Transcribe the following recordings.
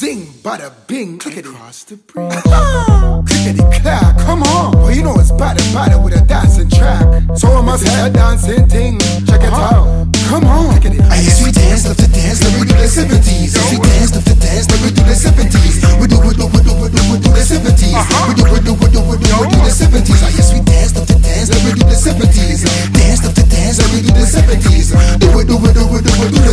zing, bada bing, clickety across the bridge. Clickety clack, come on. Well, you know it's bada with a dancing track. So I must have a dancing thing. Check it out. Come on. Clickety. I guess we dance, love to dance, let me do the 70's. Yes, we dance, love to dance, let me do the 70's. We do the 70's. We do the 70's. I guess we dance, love to dance, let me do the 70's. Dance, love to dance, let me do the 70's. Do the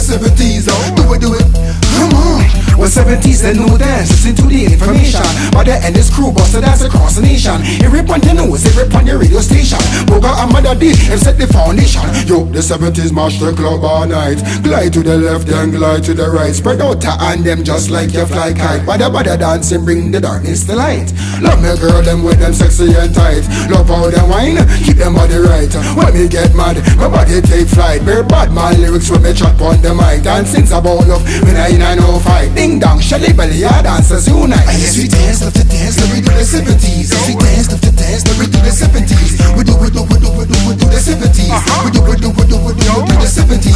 70's. Do it. Come on. Well, 70's the new dance, listen to the information. By the end this crew busted dance across the nation. It rip on the news, it rip on the radio station. Boga and Mother D, and set the foundation. Yo, the 70's march the club all night. Glide to the left and glide to the right. Spread out your hand them just like you fly kite. Bada dancing, bring the darkness to light. Love me girl, them with them sexy and tight. Love how them wine, keep them body right. When me get mad, my body take flight. Bare bad man lyrics when me chat on the mic. And since about love, when I ain't no fight. Ding dong, shelly belly, yeah, dancers unite. I guess we dance, love to dance, let me do the 70's. Yes, we dance, love to dance, let me do the 70's. We do the 70's. We do the 70's.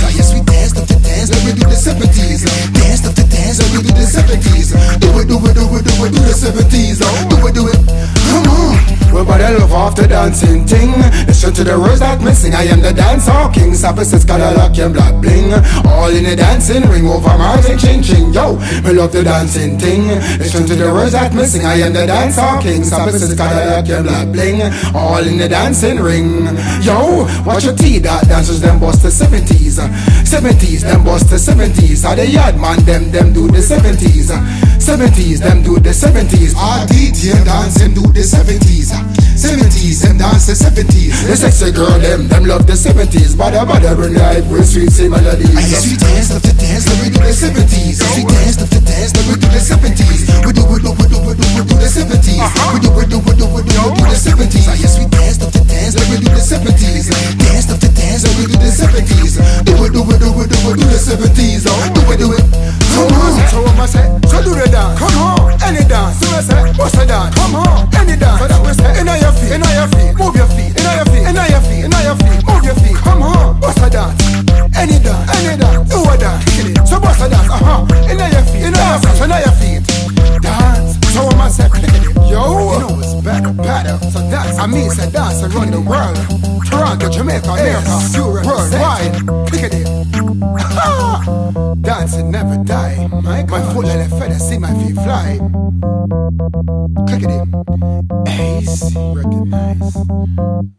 I guess we dance, love to dance, let me do the 70's. Dance, love to dance, let me do the 70's. Do the 70's. Do it. Come on. Well, but I love off the dancing thing. Listen to the words that me sing. I am the dancehall king. Opposites color lock and black bling. All in the dancing ring over Mars and ching ching. Yo, me love the dancing thing. Listen to the words that me sing. I am the dancehall king. Opposites color lock and black bling. All in the dancing ring. Yo, watch your tea that dancers them bust the 70's. 70's them bust the 70's. How the yard man them do the 70's. 70's them do the 70's. Our DJ dancing do the 70's. 70's them dance the 70's. The sexy girl them love the 70's. Bada bring life with sweet same melodies. I guess we dance, love to dance, let me do the 70's. Yes, we dance, love to dance, let me do the 70's. We do the 70's. We do the 70's. I guess we dance, love to dance, let me do the 70's. Dance, love to dance, let me do the 70's. Do the 70's. Do it. Come on. So what I say? So do the dance. Come on. Any dance. So I say, what's the dance? Come on. Any dance. So that we say, inna your feet. Move your feet. Inna your feet. Move your feet. Come on. What's the dance? Any dance. Do a dance. So what's the dance? Inna your feet. So inna your feet. Dance. So what I say? Yo, you know it's better. So dance. I mean, say dance around the world. Toronto, Jamaica, America, Europe, worldwide. Click it. Dancing never die. My foot like a feather, see my feet fly. Click it. Ace, recognize.